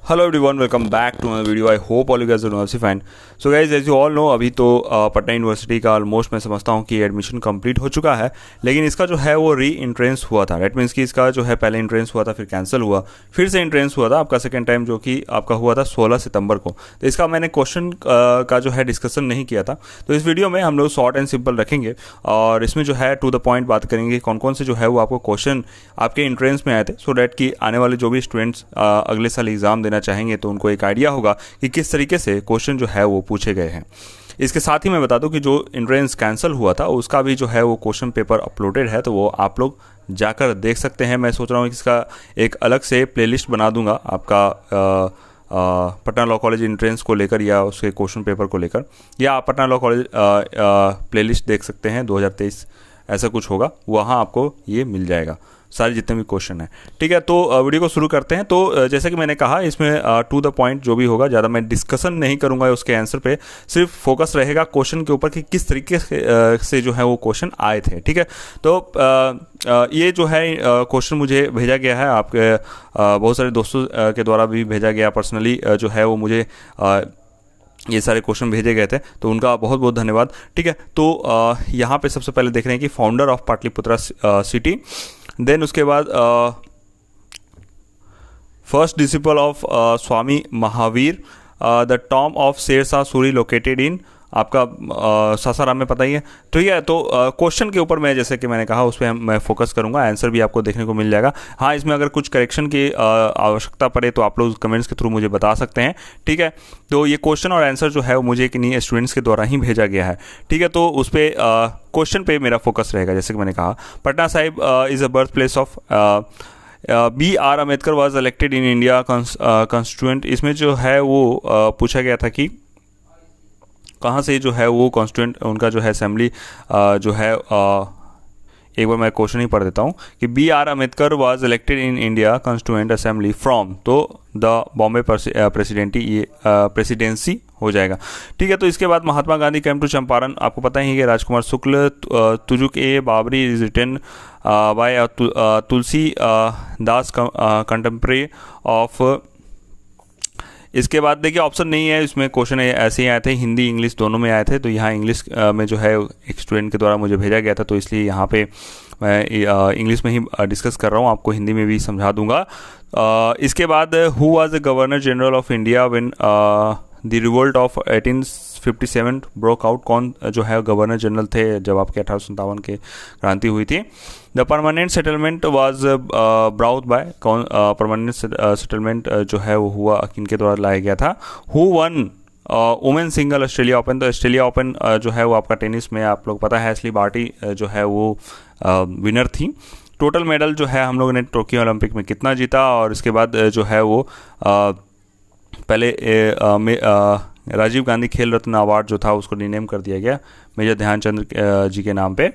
Hello everyone, welcome back to my video. I hope all you guys are doing fine. So guys, as you all know, अभी तो Patna university का almost मैं समझता हूँ कि admission complete हो चुका है, लेकिन इसका जो है वो री इंट्रेंस हुआ था। दैट मीन्स कि इसका जो है पहले इंट्रेंस हुआ था, फिर कैंसिल हुआ, फिर से इंट्रेंस हुआ था आपका सेकेंड टाइम, जो कि आपका हुआ था 16 सितंबर को। तो इसका मैंने क्वेश्चन का जो है डिस्कशन नहीं किया था, तो इस वीडियो में हम लोग शॉर्ट एंड सिंपल रखेंगे और इसमें जो है टू द पॉइंट बात करेंगे कौन कौन से जो है वो आपको क्वेश्चन आपके इंट्रेंस में आए थे, सो डैट कि आने वाले जो भी स्टूडेंट्स अगले साल एग्जाम देना चाहेंगे तो उनको एक आइडिया होगा कि किस तरीके से क्वेश्चन जो है वो पूछे गए हैं। इसके साथ ही मैं बता दूं कि जो इंट्रेंस कैंसिल हुआ था उसका भी जो है वो क्वेश्चन पेपर अपलोडेड है, तो वो आप लोग जाकर देख सकते हैं। मैं सोच रहा हूँ कि इसका एक अलग से प्लेलिस्ट बना दूंगा आपका पटना लॉ कॉलेज इंट्रेंस को लेकर या उसके क्वेश्चन पेपर को लेकर, या आप पटना लॉ कॉलेज प्लेलिस्ट देख सकते हैं 2023 ऐसा कुछ होगा, वहाँ आपको ये मिल जाएगा सारे जितने भी क्वेश्चन हैं। ठीक है, तो वीडियो को शुरू करते हैं। तो जैसे कि मैंने कहा, इसमें टू द पॉइंट जो भी होगा, ज़्यादा मैं डिस्कशन नहीं करूंगा उसके आंसर पे, सिर्फ फोकस रहेगा क्वेश्चन के ऊपर कि किस तरीके से जो है वो क्वेश्चन आए थे। ठीक है, तो ये जो है क्वेश्चन मुझे भेजा गया है आपके बहुत सारे दोस्तों के द्वारा भी भेजा गया। पर्सनली जो है वो मुझे ये सारे क्वेश्चन भेजे गए थे, तो उनका बहुत बहुत धन्यवाद। ठीक है, तो यहाँ पे सबसे पहले देख रहे हैं कि founder of Pataliputra city, then उसके बाद first disciple of Swami Mahavir, the tomb of Sher Shah Suri located in आपका सासाराम में, पता ही है। तो ये तो क्वेश्चन के ऊपर मैं, जैसे कि मैंने कहा, उस पर मैं फोकस करूंगा, आंसर भी आपको देखने को मिल जाएगा। हाँ, इसमें अगर कुछ करेक्शन की आवश्यकता पड़े तो आप लोग कमेंट्स के थ्रू मुझे बता सकते हैं। ठीक है, तो ये क्वेश्चन और आंसर जो है वो मुझे किन्हीं स्टूडेंट्स के द्वारा ही भेजा गया है। ठीक है, तो उस पर क्वेश्चन पे मेरा फोकस रहेगा। जैसे कि मैंने कहा, Patna Sahib is a birth place of B.R. Ambedkar was elected in India constituent. इसमें जो है वो पूछा गया था कि कहाँ से जो है वो कॉन्स्टिट्यूएंट उनका जो है असेंबली जो है एक बार मैं क्वेश्चन ही पढ़ देता हूँ कि B.R. Ambedkar was elected in India constituent assembly from, तो द बॉम्बे प्रेसिडेंसी हो जाएगा। ठीक है, तो इसके बाद महात्मा गांधी केम टू चंपारण, आपको पता ही है कि Rajkumar Shukla, Tuzuk e Babri is written by Tulsi Das contemporary of. इसके बाद देखिए ऑप्शन नहीं है इसमें, क्वेश्चन ऐसे ही आए थे, हिंदी इंग्लिश दोनों में आए थे, तो यहाँ इंग्लिश में जो है एक स्टूडेंट के द्वारा मुझे भेजा गया था, तो इसलिए यहाँ पे मैं इंग्लिश में ही डिस्कस कर रहा हूँ, आपको हिंदी में भी समझा दूंगा। इसके बाद who was the governor general of India when the revolt of 1857 broke out, कौन जो है गवर्नर जनरल थे जब आपके 1857 के क्रांति हुई थी। The permanent settlement was brought by, कौन परमानेंट सेटलमेंट जो है वो हुआ किनके द्वारा लाया गया था। Who won women single Australia open, तो ऑस्ट्रेलिया ओपन जो है वो आपका टेनिस में आप लोग पता है एशली बार्टी जो है वो विनर थी। टोटल मेडल जो है हम लोगों ने टोक्यो ओलंपिक में कितना जीता, और इसके बाद जो है वो पहले राजीव गांधी खेल रत्न अवार्ड जो था उसको रिनेम कर दिया गया मेजर ध्यानचंद जी के नाम पे।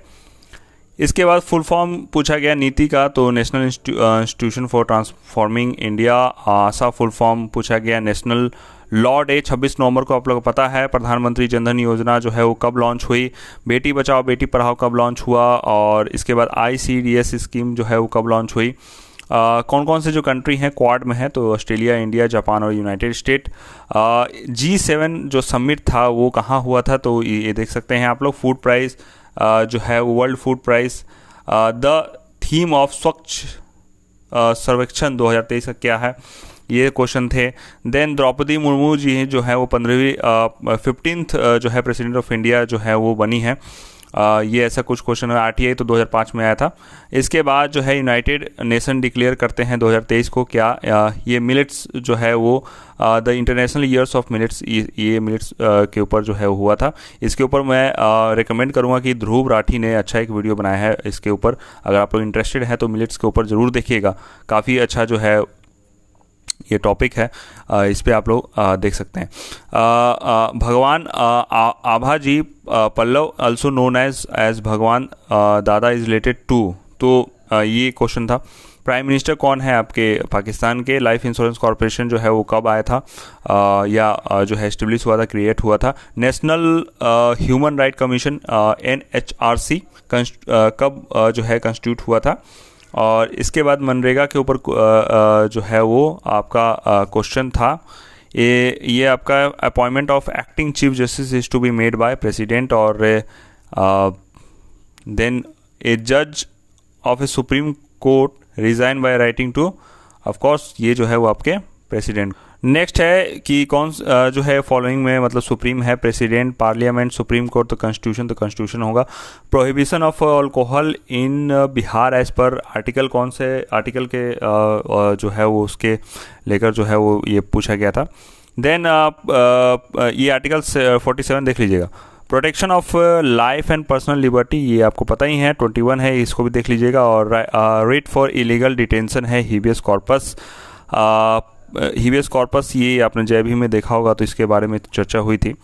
इसके बाद फुल फॉर्म पूछा गया नीति का, तो national institution for transforming India, Asha full form पूछा गया। नेशनल लॉ डे 26 नवंबर को आप लोगों को पता है। प्रधानमंत्री जनधन योजना जो है वो कब लॉन्च हुई, बेटी बचाओ बेटी पढ़ाओ कब लॉन्च हुआ, और इसके बाद ICDS स्कीम जो है वो कब लॉन्च हुई। कौन कौन से जो कंट्री हैं क्वाड में है, तो ऑस्ट्रेलिया, इंडिया, जापान और यूनाइटेड स्टेट। G7 जो समिट था वो कहाँ हुआ था, तो ये देख सकते हैं आप लोग। फूड प्राइस जो है वो world food price. The theme of स्वच्छ सर्वेक्षण 2023 का क्या है, ये क्वेश्चन थे। देन द्रौपदी मुर्मू जी जो है वो 15th जो है प्रेसिडेंट ऑफ इंडिया जो है वो बनी है। ये ऐसा कुछ क्वेश्चन है। RTI तो 2005 में आया था। इसके बाद जो है यूनाइटेड नेशन डिक्लेयर करते हैं 2023 को, क्या ये मिलेट्स जो है वो the international years of millets, ये मिलेट्स के ऊपर जो है हुआ था। इसके ऊपर मैं रिकमेंड करूँगा कि ध्रुव राठी ने अच्छा एक वीडियो बनाया है इसके ऊपर, अगर आप लोग इंटरेस्टेड हैं तो मिलेट्स के ऊपर ज़रूर देखिएगा, काफ़ी अच्छा जो है ये टॉपिक है, इस पे आप लोग देख सकते हैं। भगवान आभाजी पल्लव अल्सो नोन एज भगवान दादा इज रिलेटेड टू, तो ये क्वेश्चन था। प्राइम मिनिस्टर कौन है आपके पाकिस्तान के। लाइफ इंश्योरेंस कॉर्पोरेशन जो है वो कब आया था या जो है एस्टेब्लिश हुआ था, क्रिएट हुआ था। National human right commission NHRC कब जो है कंस्टिट्यूट हुआ था। और इसके बाद मनरेगा के ऊपर जो है वो आपका क्वेश्चन था। ये आपका appointment of acting chief justice is to be made by president और देन ए जज of a supreme court resign by writing to, of course ये जो है वो आपके प्रेसिडेंट। नेक्स्ट है कि कौन जो है फॉलोइंग में मतलब सुप्रीम है, प्रेसिडेंट, पार्लियामेंट, सुप्रीम कोर्ट, तो कॉन्स्टिट्यूशन होगा। Prohibition of alcohol in Bihar as per article, कौन से आर्टिकल के जो है वो उसके लेकर जो है वो ये पूछा गया था। देन ये आर्टिकल 47 देख लीजिएगा। Protection of life and personal liberty, ये आपको पता ही है, 21 है, इसको भी देख लीजिएगा। और रेट फॉर इलीगल डिटेंशन है हीबियस कॉर्पस। हीबियस कॉर्पस ये आपने जय भीम में देखा होगा, तो इसके बारे में चर्चा हुई थी।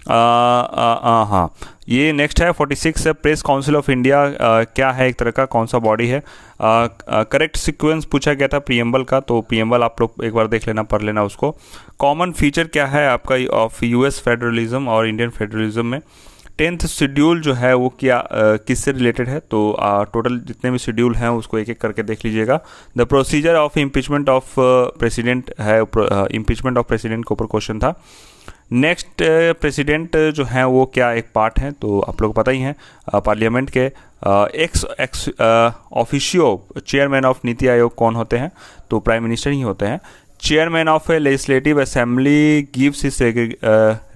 हाँ, ये नेक्स्ट है 46 है। प्रेस काउंसिल ऑफ इंडिया क्या है, एक तरह का कौन सा बॉडी है। करेक्ट सीक्वेंस पूछा गया था प्रीएम्बल का, तो प्रीएम्बल आप लोग एक बार देख लेना, पढ़ लेना उसको। कॉमन फीचर क्या है आपका ऑफ यूएस फेडरलिज्म और इंडियन फेडरलिज्म में। 10th शेड्यूल जो है वो क्या किससे रिलेटेड है, तो टोटल जितने भी शेड्यूल हैं उसको एक एक करके देख लीजिएगा। The procedure of impeachment of president है, इम्पीचमेंट ऑफ प्रेसिडेंट के ऊपर क्वेश्चन था। नेक्स्ट प्रेसिडेंट जो है वो क्या एक पार्ट है, तो आप लोग पता ही हैं। पार्लियामेंट के ex officio chairman of NITI Aayog कौन होते हैं, तो प्राइम मिनिस्टर ही होते हैं। Chairman of a legislative assembly gives his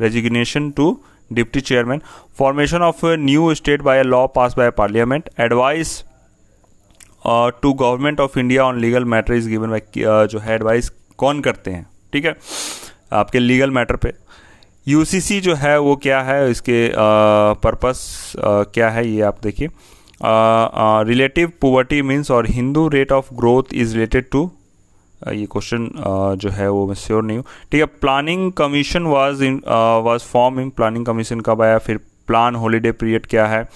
resignation to deputy chairman. Formation of new state by law pass by parliament. Advice to government of India on legal matter is given by, जो है advice कौन करते हैं, ठीक है, आपके legal matter पे। UCC जो है वो क्या है, इसके पर्पस क्या है ये आप देखिए। रिलेटिव पुवर्टी मीन्स और Hindu rate of growth is related to, ये क्वेश्चन जो है वो मैं श्योर नहीं हूँ, ठीक है। Planning commission was form in, planning commission कब आया। फिर प्लान हॉलीडे पीरियड क्या है,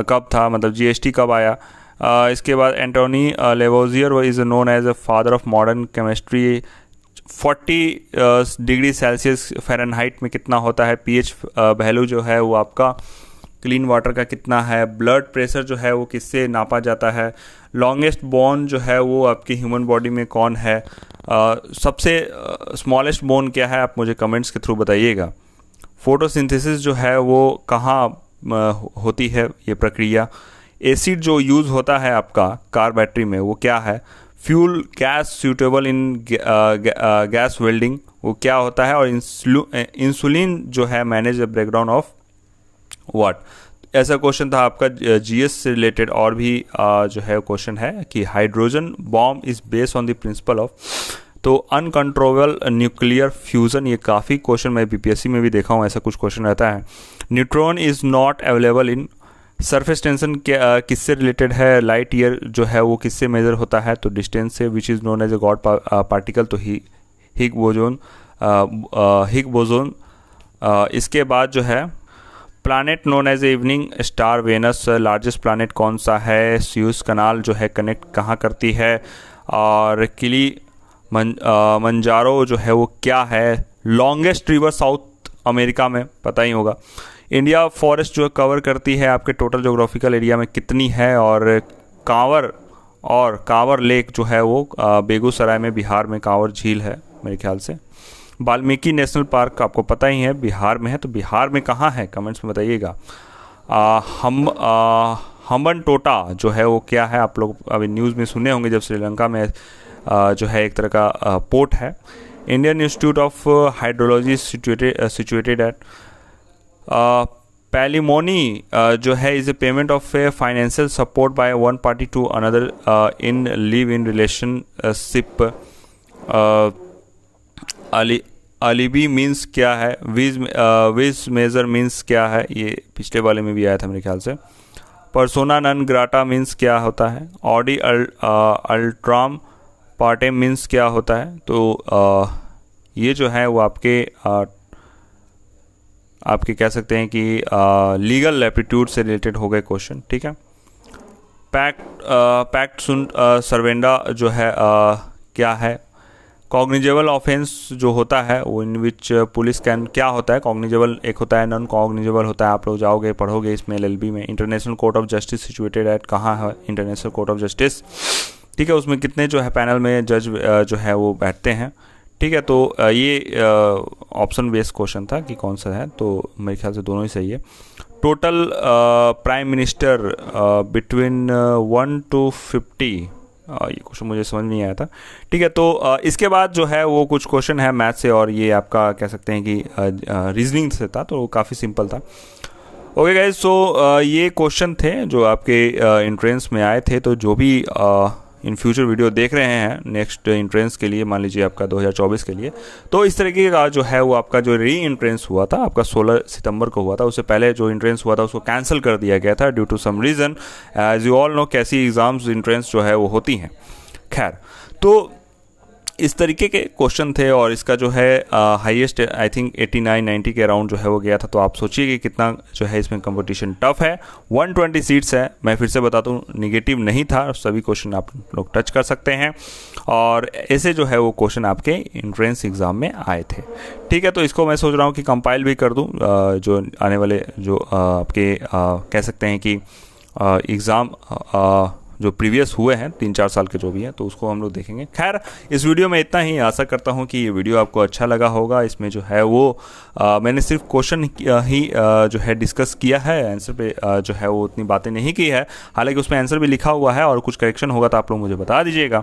कब था, मतलब जीएसटी कब आया। इसके बाद Antoine Lavoisier is known as a father of modern chemistry. 40 degree celsius fahrenheit में कितना होता है। पीएच वैल्यू जो है वो आपका क्लीन वाटर का कितना है। ब्लड प्रेशर जो है वो किससे नापा जाता है। लॉन्गेस्ट बोन जो है वो आपकी ह्यूमन बॉडी में कौन है। सबसे स्मॉलेस्ट बोन क्या है, आप मुझे कमेंट्स के थ्रू बताइएगा। फोटोसिंथेसिस जो है वो कहाँ होती है ये प्रक्रिया। एसिड जो यूज़ होता है आपका कार बैटरी में वो क्या है। फ्यूल गैस सूटेबल इन गैस वेल्डिंग वो क्या होता है। और इंसुलिन जो है manage the breakdown of what. ऐसा क्वेश्चन था आपका जीएस से रिलेटेड। और भी जो है क्वेश्चन है कि hydrogen bomb is based on the principle of, तो अनकंट्रोलेबल न्यूक्लियर फ्यूजन, ये काफ़ी क्वेश्चन मैं बीपीएससी में भी देखा हूँ, ऐसा कुछ क्वेश्चन रहता है। Neutron is not available in. Surface tension किससे रिलेटेड है। लाइट ईयर जो है वो किससे मेजर होता है, तो डिस्टेंस से, which is known as a god particle, तो हिग बोजोन। इसके बाद जो है planet known as a evening star Venus. Largest planet कौन सा है। स्यूज कनाल जो है कनेक्ट कहाँ करती है। और मंजारो जो है वो क्या है। लॉन्गेस्ट रिवर साउथ अमेरिका में, पता ही होगा। इंडिया फॉरेस्ट जो कवर करती है आपके टोटल जोग्राफिकल एरिया में कितनी है। और कांवर लेक जो है वो बेगूसराय में, बिहार में कांवर झील है मेरे ख्याल से। वाल्मीकि नेशनल पार्क आपको पता ही है बिहार में है, तो बिहार में कहाँ है कमेंट्स में बताइएगा। हम्बन टोटा जो है वो क्या है, आप लोग अभी न्यूज़ में सुने होंगे जब श्रीलंका में जो है एक तरह का पोर्ट है। Indian institute of hydrology situated at. Palimony जो है is a payment of a financial support by one party to another in live in relationship. Alibi means क्या है। विज मेजर मीन्स क्या है, ये पिछले वाले में भी आया था मेरे ख्याल से। पर्सोना नन ग्राटा मीन्स क्या होता है। ऑडी अल्ट्राम पार्टेम मीन्स क्या होता है। तो ये जो है वो आपके कह सकते हैं कि लीगल एप्टीट्यूड से रिलेटेड हो गए क्वेश्चन, ठीक है। पैक्ट सुन सर्वेंडा जो है क्या है। कॉग्निजेबल ऑफेंस जो होता है वो इन विच पुलिस कैन, क्या होता है। कॉग्निजेबल एक होता है, नॉन कॉग्निजेबल होता है। आप लोग जाओगे पढ़ोगे इसमें एलएलबी में। International court of justice situated at, कहाँ है इंटरनेशनल कोर्ट ऑफ जस्टिस। ठीक है, उसमें कितने जो है पैनल में जज जो है वो बैठते हैं। ठीक है, तो ये ऑप्शन बेस्ड क्वेश्चन था कि कौन सा है, तो मेरे ख्याल से दोनों ही सही है। Total prime minister between 1 to 50, ये क्वेश्चन मुझे समझ नहीं आया था। ठीक है, तो इसके बाद जो है वो कुछ क्वेश्चन है मैथ से, और ये आपका कह सकते हैं कि रीजनिंग से था, तो काफ़ी सिंपल था। ओके गाइज, सो ये क्वेश्चन थे जो आपके एंट्रेंस में आए थे। तो जो भी इन फ्यूचर वीडियो देख रहे हैं नेक्स्ट एंट्रेंस के लिए, मान लीजिए आपका 2024 के लिए, तो इस तरीके का जो है वो आपका जो री एंट्रेंस हुआ था आपका 16 सितंबर को हुआ था, उससे पहले जो एंट्रेंस हुआ था उसको कैंसिल कर दिया गया था due to some reason. As you all know कैसी एग्ज़ाम्स एंट्रेंस जो है वो होती हैं। खैर, तो इस तरीके के क्वेश्चन थे, और इसका जो है हाईएस्ट आई थिंक 89-90 के अराउंड जो है वो गया था। तो आप सोचिए कि कितना जो है इसमें कंपटीशन टफ है। 120 सीट्स है, मैं फिर से बताता हूँ, निगेटिव नहीं था, सभी क्वेश्चन आप लोग टच कर सकते हैं, और ऐसे जो है वो क्वेश्चन आपके एंट्रेंस एग्ज़ाम में आए थे। ठीक है, तो इसको मैं सोच रहा हूँ कि कंपाइल भी कर दूँ, जो आने वाले जो आपके कह सकते हैं कि एग्ज़ाम जो प्रीवियस हुए हैं 3-4 साल के जो भी हैं, तो उसको हम लोग देखेंगे। खैर, इस वीडियो में इतना ही। आशा करता हूं कि ये वीडियो आपको अच्छा लगा होगा। इसमें जो है वो मैंने सिर्फ क्वेश्चन ही जो है डिस्कस किया है, आंसर पे जो है वो उतनी बातें नहीं की है। हालांकि उसमें आंसर भी लिखा हुआ है, और कुछ करेक्शन होगा तो आप लोग मुझे बता दीजिएगा।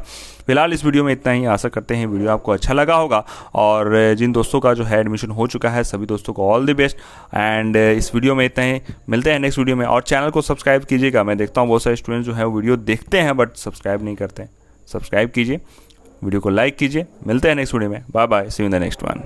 फिलहाल इस वीडियो में इतना ही। आशा करते हैं वीडियो आपको अच्छा लगा होगा, और जिन दोस्तों का जो है एडमिशन हो चुका है सभी दोस्तों को ऑल द बेस्ट। एंड इस वीडियो में इतना ही, मिलते हैं नेक्स्ट वीडियो में। और चैनल को सब्सक्राइब कीजिएगा। मैं देखता हूँ बहुत सारे स्टूडेंट्स जो है वीडियो देखते हैं बट सब्सक्राइब नहीं करते हैं। सब्सक्राइब कीजिए, वीडियो को लाइक कीजिए। मिलते हैं नेक्स्ट वीडियो में। Bye bye, see you in the next one.